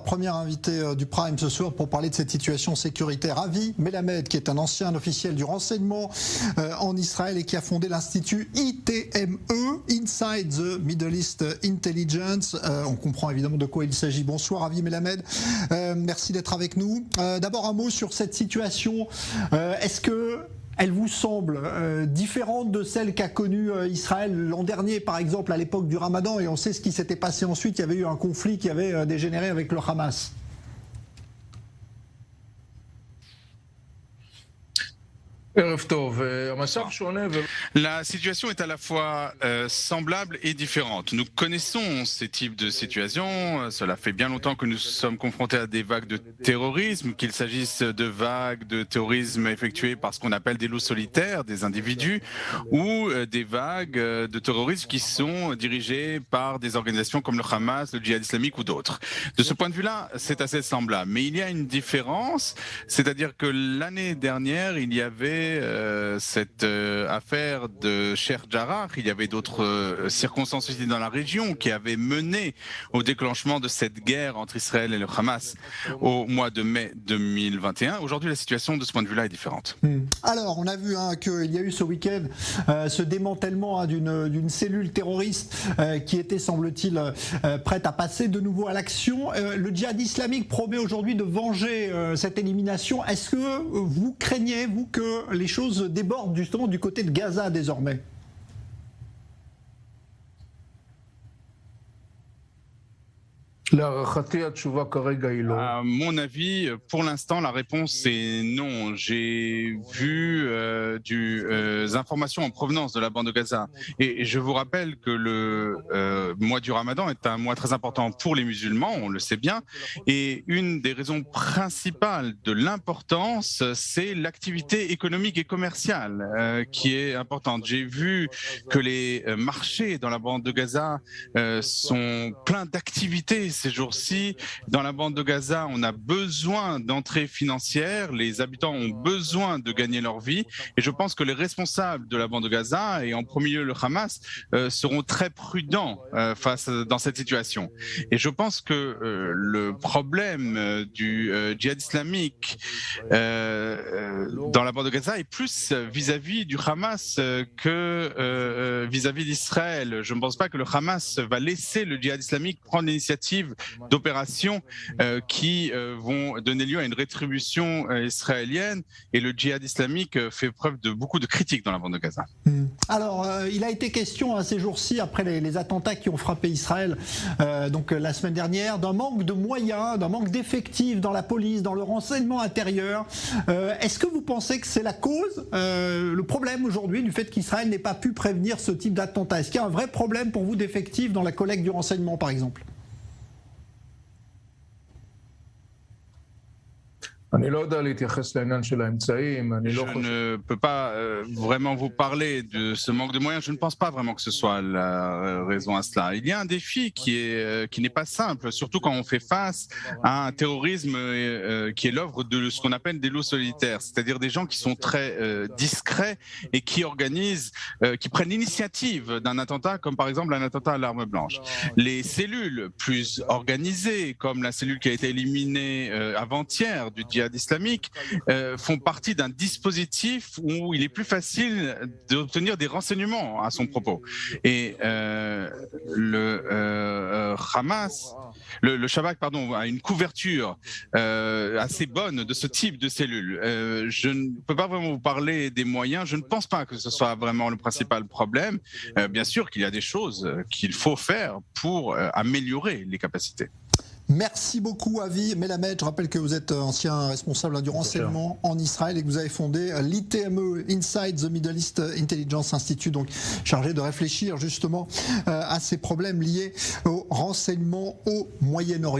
première invitée du Prime ce soir pour parler de cette situation sécuritaire. Avi Melamed, qui est un ancien officiel du renseignement en Israël et qui a fondé l'institut ITME, Inside the Middle East Intelligence. On comprend évidemment de quoi il s'agit. Bonsoir Avi Melamed, merci d'être avec nous. D'abord un mot sur cette situation. Est-ce que elle vous semble différente de celle qu'a connue Israël l'an dernier, par exemple, à l'époque du Ramadan, et on sait ce qui s'était passé ensuite, il y avait eu un conflit qui avait dégénéré avec le Hamas. La situation est à la fois semblable et différente. Nous connaissons ces types de situations. Cela fait bien longtemps que nous sommes confrontés à des vagues de terrorisme, qu'il s'agisse de vagues de terrorisme effectuées par ce qu'on appelle des loups solitaires, des individus, ou des vagues de terrorisme qui sont dirigées par des organisations comme le Hamas, le djihad islamique ou d'autres. De ce point de vue-là, c'est assez semblable. Mais il y a une différence, c'est-à-dire que l'année dernière, il y avait cette affaire de Sheikh Jarrah, il y avait d'autres circonstances aussi dans la région qui avaient mené au déclenchement de cette guerre entre Israël et le Hamas au mois de mai 2021. Aujourd'hui, la situation de ce point de vue-là est différente. Alors, on a vu qu'il y a eu ce week-end ce démantèlement d'une cellule terroriste qui était, semble-t-il, prête à passer de nouveau à l'action. Le djihad islamique promet aujourd'hui de venger cette élimination. Est-ce que vous craignez, vous, que les choses débordent justement du côté de Gaza désormais ? À mon avis, pour l'instant, la réponse est non. J'ai vu des informations en provenance de la bande de Gaza. Et je vous rappelle que le mois du Ramadan est un mois très important pour les musulmans, on le sait bien. Et une des raisons principales de l'importance, c'est l'activité économique et commerciale qui est importante. J'ai vu que les marchés dans la bande de Gaza sont pleins d'activités ces jours-ci. Dans la bande de Gaza, on a besoin d'entrées financières, les habitants ont besoin de gagner leur vie, et je pense que les responsables de la bande de Gaza, et en premier lieu le Hamas, seront très prudents dans cette situation. Et je pense que le problème du djihad islamique dans la bande de Gaza est plus vis-à-vis du Hamas que vis-à-vis d'Israël. Je ne pense pas que le Hamas va laisser le djihad islamique prendre l'initiative d'opérations qui vont donner lieu à une rétribution israélienne, et le djihad islamique fait preuve de beaucoup de critiques dans la bande de Gaza. Alors, il a été question ces jours-ci, après les attentats qui ont frappé Israël donc la semaine dernière, d'un manque de moyens, d'un manque d'effectifs dans la police, dans le renseignement intérieur. Est-ce que vous pensez que c'est la cause, le problème aujourd'hui du fait qu'Israël n'ait pas pu prévenir ce type d'attentats? Est-ce qu'il y a un vrai problème pour vous d'effectifs dans la collecte du renseignement, par exemple? Je ne peux pas vraiment vous parler de ce manque de moyens. Je ne pense pas vraiment que ce soit la raison à cela. Il y a un défi qui n'est pas simple, surtout quand on fait face à un terrorisme qui est l'œuvre de ce qu'on appelle des loups solitaires, c'est-à-dire des gens qui sont très discrets et qui organisent, qui prennent l'initiative d'un attentat, comme par exemple un attentat à l'arme blanche. Les cellules plus organisées, comme la cellule qui a été éliminée avant-hier du djihad islamique, font partie d'un dispositif où il est plus facile d'obtenir des renseignements à son propos. Et le Hamas, le Shabak, pardon, a une couverture assez bonne de ce type de cellules. Je ne peux pas vraiment vous parler des moyens. Je ne pense pas que ce soit vraiment le principal problème. Bien sûr qu'il y a des choses qu'il faut faire pour améliorer les capacités. Merci beaucoup Avi Melamed. Je rappelle que vous êtes ancien responsable du renseignement en Israël et que vous avez fondé l'ITME, Inside the Middle East Intelligence Institute, donc chargé de réfléchir justement à ces problèmes liés au renseignement au Moyen-Orient.